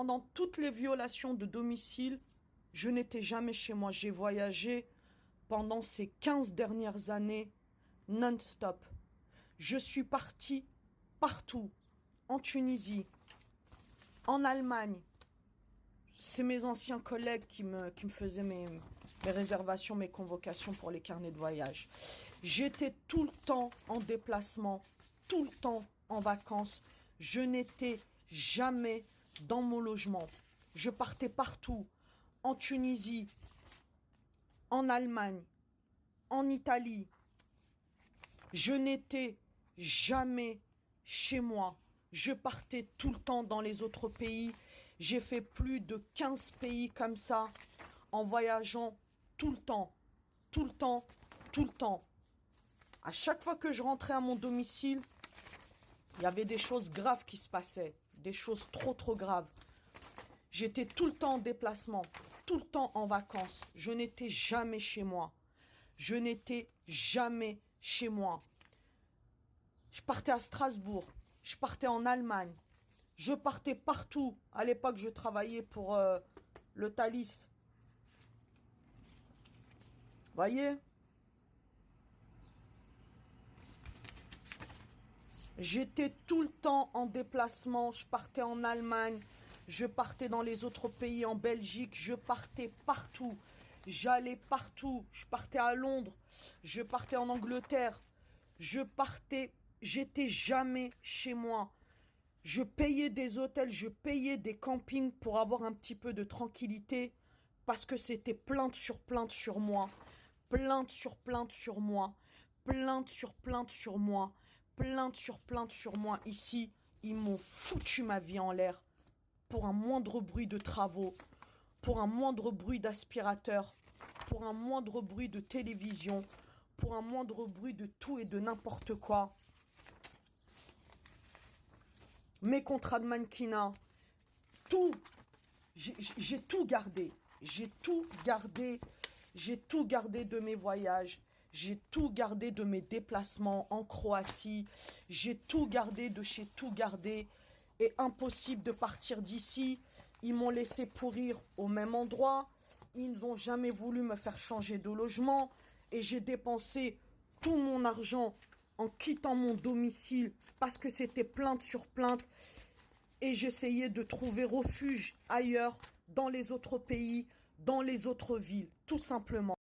Pendant toutes les violations de domicile, je n'étais jamais chez moi. J'ai voyagé pendant ces 15 dernières années non-stop. Je suis partie partout, en Tunisie, en Allemagne. C'est mes anciens collègues qui me faisaient mes réservations, mes convocations pour les carnets de voyage. J'étais tout le temps en déplacement, tout le temps en vacances. Je n'étais jamais dans mon logement. Je partais partout, en Tunisie, en Allemagne, en Italie. Je n'étais jamais chez moi. Je partais tout le temps dans les autres pays. J'ai fait plus de 15 pays comme ça, en voyageant tout le temps, tout le temps, tout le temps. À chaque fois que je rentrais à mon domicile, il y avait des choses graves qui se passaient, des choses trop graves. J'étais tout le temps en déplacement, tout le temps en vacances. Je n'étais jamais chez moi. Je n'étais jamais chez moi. Je partais à Strasbourg, je partais en Allemagne, je partais partout. À l'époque, je travaillais pour le Thalys. Voyez? J'étais tout le temps en déplacement, je partais en Allemagne, je partais dans les autres pays, en Belgique, je partais partout. J'allais partout, je partais à Londres, je partais en Angleterre, j'étais jamais chez moi. Je payais des hôtels, je payais des campings pour avoir un petit peu de tranquillité parce que c'était plainte sur plainte sur moi, plainte sur plainte sur moi, plainte sur plainte sur moi, plainte sur plainte sur moi. Ici, ils m'ont foutu ma vie en l'air pour un moindre bruit de travaux, pour un moindre bruit d'aspirateur, pour un moindre bruit de télévision, pour un moindre bruit de tout et de n'importe quoi. Mes contrats de mannequinat, tout, j'ai tout gardé. J'ai tout gardé de mes voyages. J'ai tout gardé de mes déplacements en Croatie. J'ai tout gardé de chez tout gardé. Et impossible de partir d'ici. Ils m'ont laissé pourrir au même endroit. Ils n'ont jamais voulu me faire changer de logement. Et j'ai dépensé tout mon argent en quittant mon domicile parce que c'était plainte sur plainte. Et j'essayais de trouver refuge ailleurs, dans les autres pays, dans les autres villes, tout simplement.